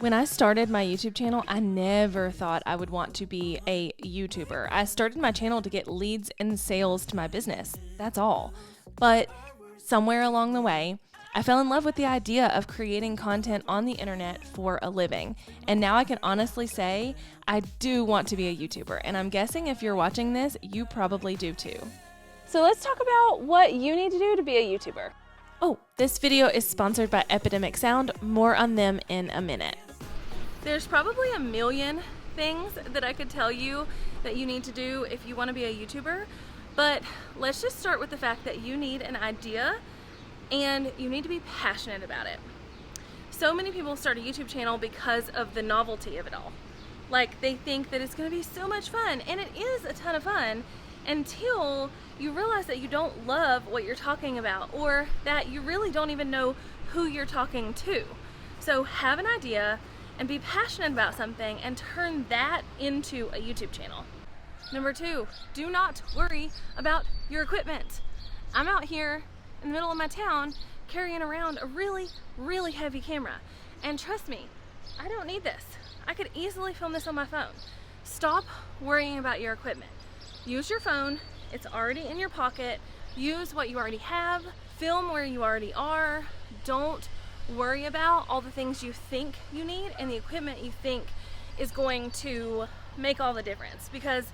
When I started my YouTube channel, I never thought I would want to be a YouTuber. I started my channel to get leads and sales to my business. That's all. But somewhere along the way, I fell in love with the idea of creating content on the internet for a living. And now I can honestly say I do want to be a YouTuber. And I'm guessing if you're watching this, you probably do too. So let's talk about what you need to do to be a YouTuber. Oh, this video is sponsored by Epidemic Sound. More on them in a minute. There's probably a million things that I could tell you that you need to do if you want to be a YouTuber, but let's just start with the fact that you need an idea and you need to be passionate about it. So many people start a YouTube channel because of the novelty of it all. Like, they think that it's going to be so much fun, and it is a ton of fun until you realize that you don't love what you're talking about, or that you really don't even know who you're talking to. So have an idea and be passionate about something and turn that into a YouTube channel. Number 2, do not worry about your equipment. I'm out here in the middle of my town carrying around a really, really heavy camera. And trust me, I don't need this. I could easily film this on my phone. Stop worrying about your equipment. Use your phone, it's already in your pocket. Use what you already have, film where you already are. Don't worry about all the things you think you need and the equipment you think is going to make all the difference. Because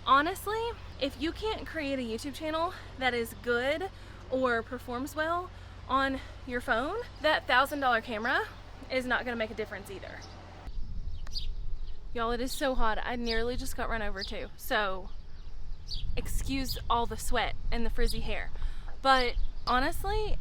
honestly, if you can't create a YouTube channel that is good or performs well on your phone, that $1,000 camera is not going to make a difference either. Y'all, it is so hot. I nearly just got run over too. So excuse all the sweat and the frizzy hair. But honestly,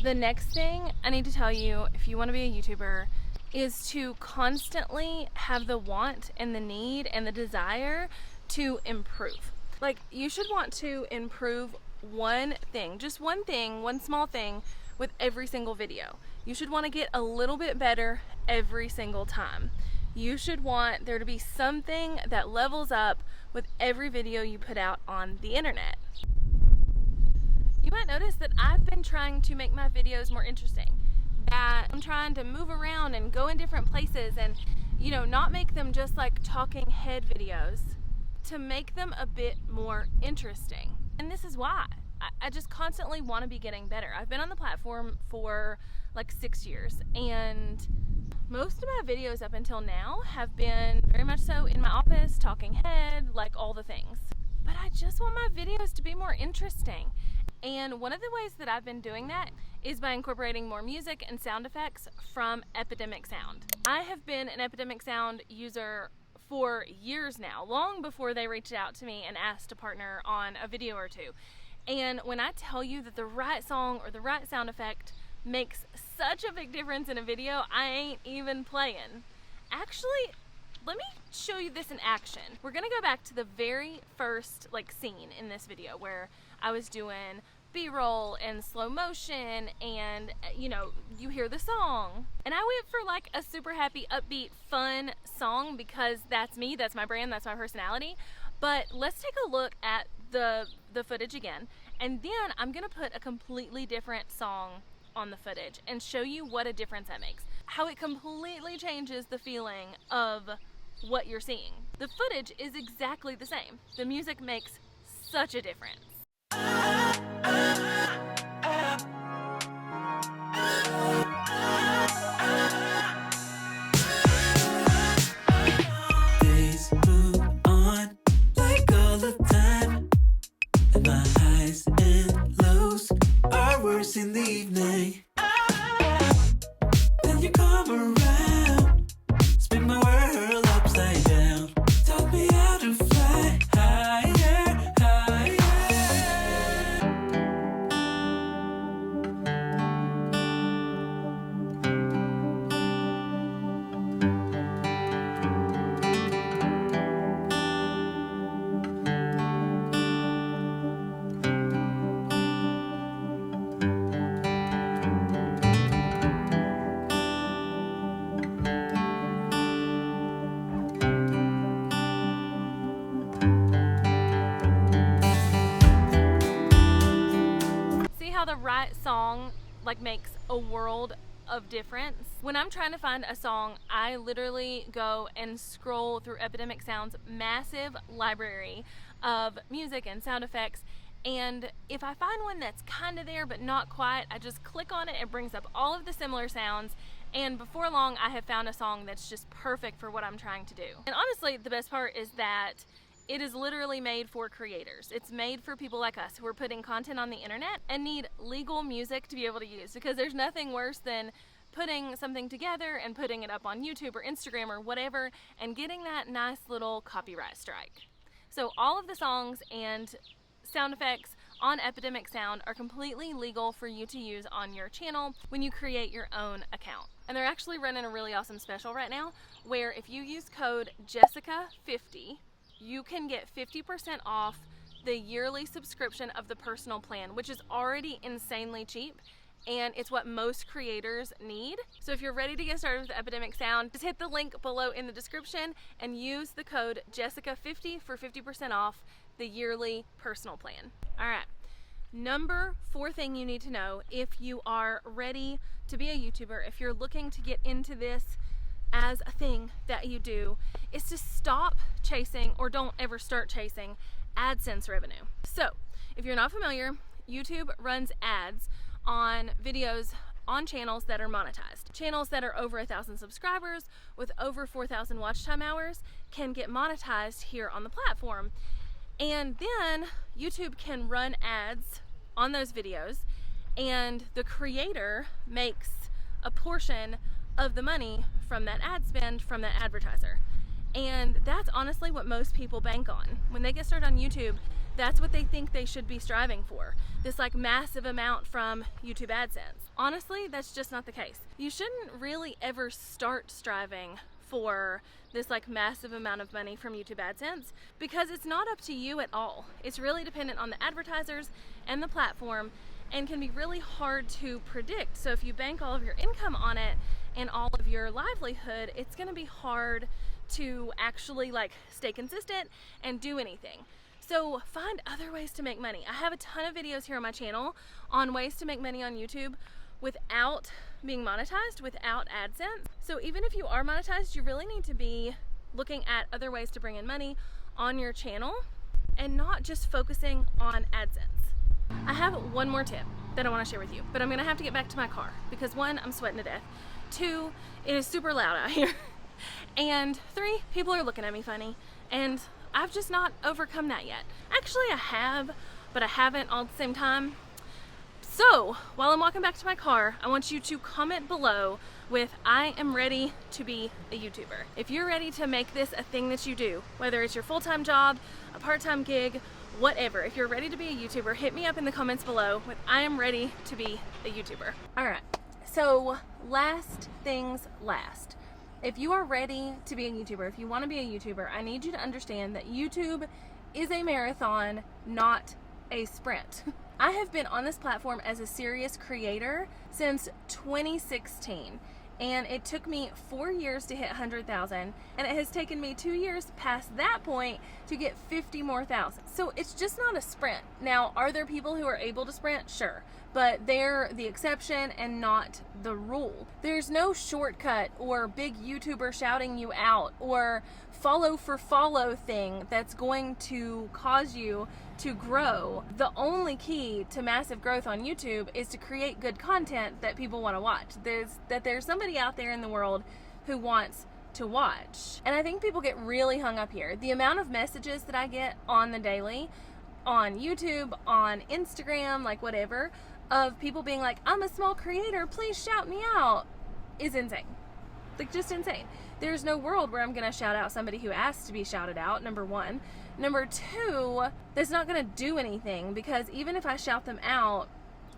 the next thing I need to tell you if you want to be a YouTuber is to constantly have the want and the need and the desire to improve. Like, you should want to improve one thing, just one thing, one small thing with every single video. You should want to get a little bit better every single time. You should want there to be something that levels up with every video you put out on the internet. You might notice that I've been trying to make my videos more interesting, that I'm trying to move around and go in different places and, you know, not make them just like talking head videos, to make them a bit more interesting. And this is why. I just constantly want to be getting better. I've been on the platform for like 6 years, and most of my videos up until now have been very much so in my office, talking head, like all the things. But I just want my videos to be more interesting. And one of the ways that I've been doing that is by incorporating more music and sound effects from Epidemic Sound. I have been an Epidemic Sound user for years now, long before they reached out to me and asked to partner on a video or two. And when I tell you that the right song or the right sound effect makes such a big difference in a video, I ain't even playing. Actually, let me show you this in action. We're gonna go back to the very first scene in this video where I was doing B-roll and slow motion, and you hear the song. And I went for a super happy, upbeat, fun song because that's me, that's my brand, that's my personality. But let's take a look at the footage again, and then I'm gonna put a completely different song on the footage and show you what a difference that makes. How it completely changes the feeling of what you're seeing. The footage is exactly the same. The music makes such a difference. Days move on like all the time, and my highs and lows are worse in the evening. Then you come around, spin my world upside down, taught me how to fly higher, higher. See how the right song makes a world of difference. When I'm trying to find a song, I literally go and scroll through Epidemic Sound's massive library of music and sound effects, and if I find one that's kind of there but not quite, I just click on it. It brings up all of the similar sounds, and before long I have found a song that's just perfect for what I'm trying to do. And honestly, the best part is that it is literally made for creators. It's made for people like us who are putting content on the internet and need legal music to be able to use, because there's nothing worse than putting something together and putting it up on YouTube or Instagram or whatever and getting that nice little copyright strike. So all of the songs and sound effects on Epidemic Sound are completely legal for you to use on your channel when you create your own account. And they're actually running a really awesome special right now where if you use code Jessica50, you can get 50% off the yearly subscription of the personal plan, which is already insanely cheap, and it's what most creators need. So if you're ready to get started with Epidemic Sound, just hit the link below in the description and use the code Jessica50 for 50% off the yearly personal plan. All right, number 4 thing you need to know if you are ready to be a YouTuber, if you're looking to get into this as a thing that you do, is to stop chasing, or don't ever start chasing, AdSense revenue. So if you're not familiar, YouTube runs ads on videos on channels that are monetized. Channels that are over 1,000 subscribers with over 4,000 watch time hours can get monetized here on the platform. And then YouTube can run ads on those videos, and the creator makes a portion of the money from that ad spend from that advertiser. And that's honestly what most people bank on. When they get started on YouTube, that's what they think they should be striving for. This like massive amount from YouTube AdSense. Honestly, that's just not the case. You shouldn't really ever start striving for this like massive amount of money from YouTube AdSense, because it's not up to you at all. It's really dependent on the advertisers and the platform, and can be really hard to predict. So if you bank all of your income on it and all of your livelihood, it's gonna be hard to actually like stay consistent and do anything. So find other ways to make money. I have a ton of videos here on my channel on ways to make money on YouTube without being monetized, without AdSense. So even if you are monetized, you really need to be looking at other ways to bring in money on your channel and not just focusing on AdSense. I have one more tip that I want to share with you, but I'm gonna have to get back to my car because 1, I'm sweating to death. 2, it is super loud out here. And 3, people are looking at me funny, and I've just not overcome that yet. Actually, I have, but I haven't all at the same time. So while I'm walking back to my car, I want you to comment below with I am ready to be a YouTuber. If you're ready to make this a thing that you do, whether it's your full-time job, a part-time gig, whatever, if you're ready to be a YouTuber, hit me up in the comments below with I am ready to be a YouTuber. All right, so last things last. If you are ready to be a YouTuber, if you want to be a YouTuber, I need you to understand that YouTube is a marathon, not a sprint. I have been on this platform as a serious creator since 2016, and it took me 4 years to hit 100,000, and it has taken me 2 years past that point to get 50 more thousand. So it's just not a sprint. Now, are there people who are able to sprint? Sure, but they're the exception and not the rule. There's no shortcut or big YouTuber shouting you out or follow for follow thing that's going to cause you to grow. The only key to massive growth on YouTube is to create good content that people want to watch. There's somebody out there in the world who wants to watch. And I think people get really hung up here. The amount of messages that I get on the daily, on YouTube, on Instagram, like whatever, of people being like, I'm a small creator, please shout me out, is insane. Like, just insane. There's no world where I'm gonna shout out somebody who asked to be shouted out, number one. Number two, that's not gonna do anything, because even if I shout them out,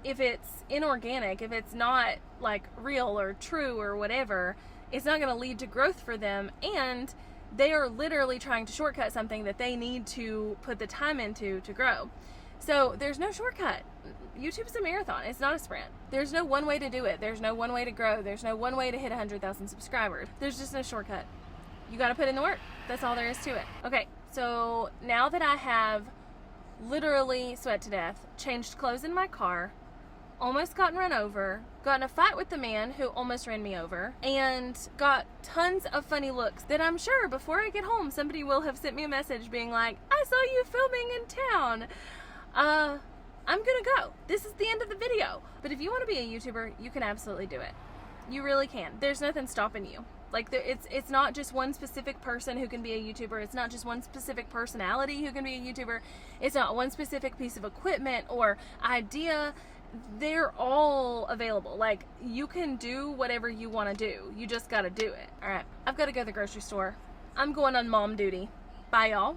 if it's inorganic, if it's not like real or true or whatever, it's not gonna lead to growth for them, and they are literally trying to shortcut something that they need to put the time into to grow. So there's no shortcut. YouTube's a marathon, it's not a sprint. There's no one way to do it. There's no one way to grow. There's no one way to hit 100,000 subscribers. There's just no shortcut. You gotta put in the work. That's all there is to it. Okay, so now that I have literally sweat to death, changed clothes in my car, almost gotten run over, got in a fight with the man who almost ran me over, and got tons of funny looks that I'm sure before I get home somebody will have sent me a message being like, I saw you filming in town. I'm gonna go. This is the end of the video. But if you want to be a YouTuber, you can absolutely do it. You really can. There's nothing stopping you. Like, it's not just one specific person who can be a YouTuber. It's not just one specific personality who can be a YouTuber. It's not one specific piece of equipment or idea. They're all available. Like, you can do whatever you want to do. You just got to do it. All right. I've got to go to the grocery store. I'm going on mom duty. Bye, y'all.